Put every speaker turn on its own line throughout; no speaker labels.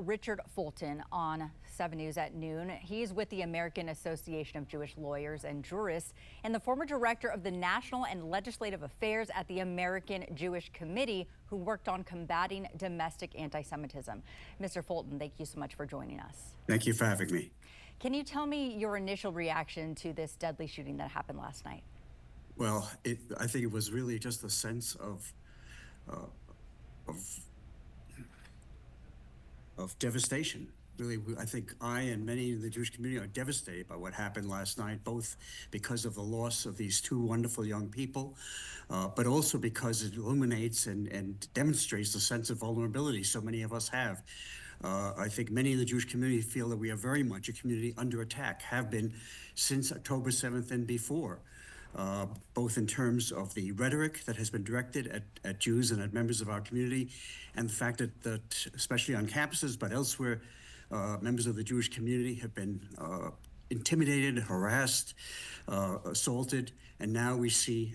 Richard Foltin on 7 News at noon. He's with the American Association of Jewish Lawyers and Jurists and the former director of the National and Legislative Affairs at the American Jewish Committee, who worked on combating domestic anti-Semitism. Mr. Foltin, thank you so much for joining us.
Thank you for having me.
Can you tell me your initial reaction to this deadly shooting that happened last night?
Well, I think it was really just a sense of devastation. Really, I think I and many in the Jewish community are devastated by what happened last night, both because of the loss of these two wonderful young people, but also because it illuminates and demonstrates the sense of vulnerability so many of us have. I think many in the Jewish community feel that we are very much a community under attack, have been since October 7th and before. Both in terms of the rhetoric that has been directed at Jews and at members of our community, and the fact that especially on campuses, but elsewhere, members of the Jewish community have been intimidated, harassed, assaulted, and now we see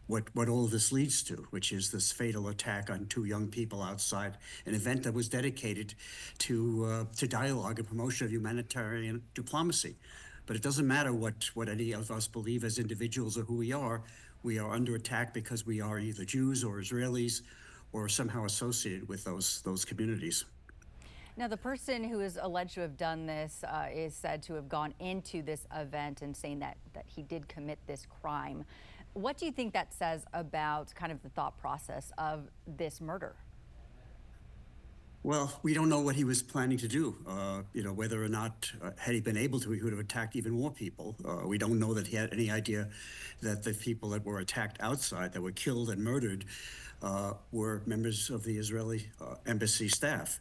what all of this leads to, which is this fatal attack on two young people outside an event that was dedicated to dialogue and promotion of humanitarian diplomacy. But it doesn't matter what any of us believe as individuals or who we are under attack because we are either Jews or Israelis or somehow associated with those communities.
Now, the person who is alleged to have done this is said to have gone into this event and saying that he did commit this crime. What do you think that says about kind of the thought process of this murder?
Well, we don't know what he was planning to do. Whether or not, had he been able to, he would have attacked even more people. We don't know that he had any idea that the people that were attacked outside, that were killed and murdered, were members of the Israeli embassy staff.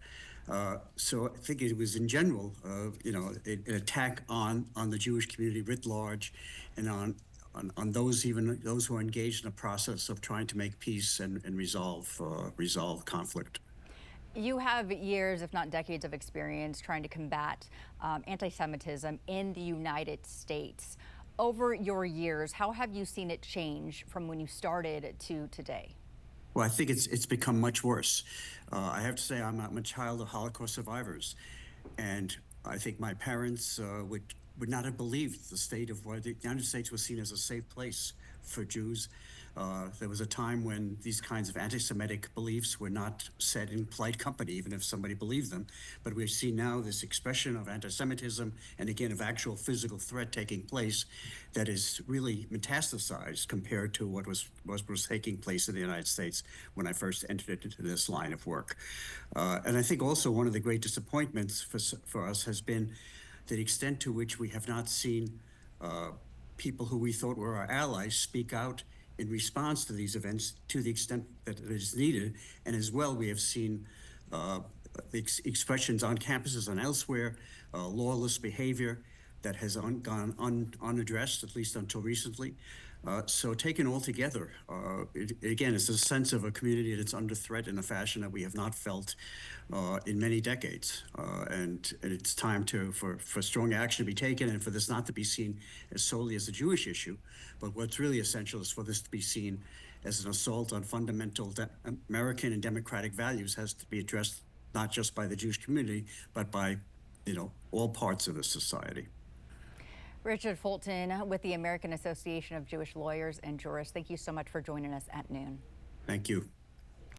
So I think it was in general, an attack on the Jewish community writ large, and on those who are engaged in a process of trying to make peace and resolve conflict.
You have years, if not decades, of experience trying to combat anti-Semitism in the United States. Over your years, how have you seen it change from when you started to today?
Well, I think it's become much worse. I have to say I'm a child of Holocaust survivors, and I think my parents would not have believed the state of where the United States was seen as a safe place for Jews. There was a time when these kinds of anti-Semitic beliefs were not said in polite company, even if somebody believed them. But we see now this expression of anti-Semitism and again of actual physical threat taking place that is really metastasized compared to what was taking place in the United States when I first entered into this line of work. And I think also one of the great disappointments for us has been the extent to which we have not seen people who we thought were our allies speak out in response to these events to the extent that it is needed. And as well, we have seen expressions on campuses and elsewhere, lawless behavior that has gone unaddressed, at least until recently. So taken all together, again, it's a sense of a community that's under threat in a fashion that we have not felt in many decades. And it's time for strong action to be taken and for this not to be seen as solely as a Jewish issue. But what's really essential is for this to be seen as an assault on fundamental American and democratic values, has to be addressed not just by the Jewish community, but by all parts of the society.
Richard Foltin with the American Association of Jewish Lawyers and Jurists, thank you so much for joining us at noon.
Thank you.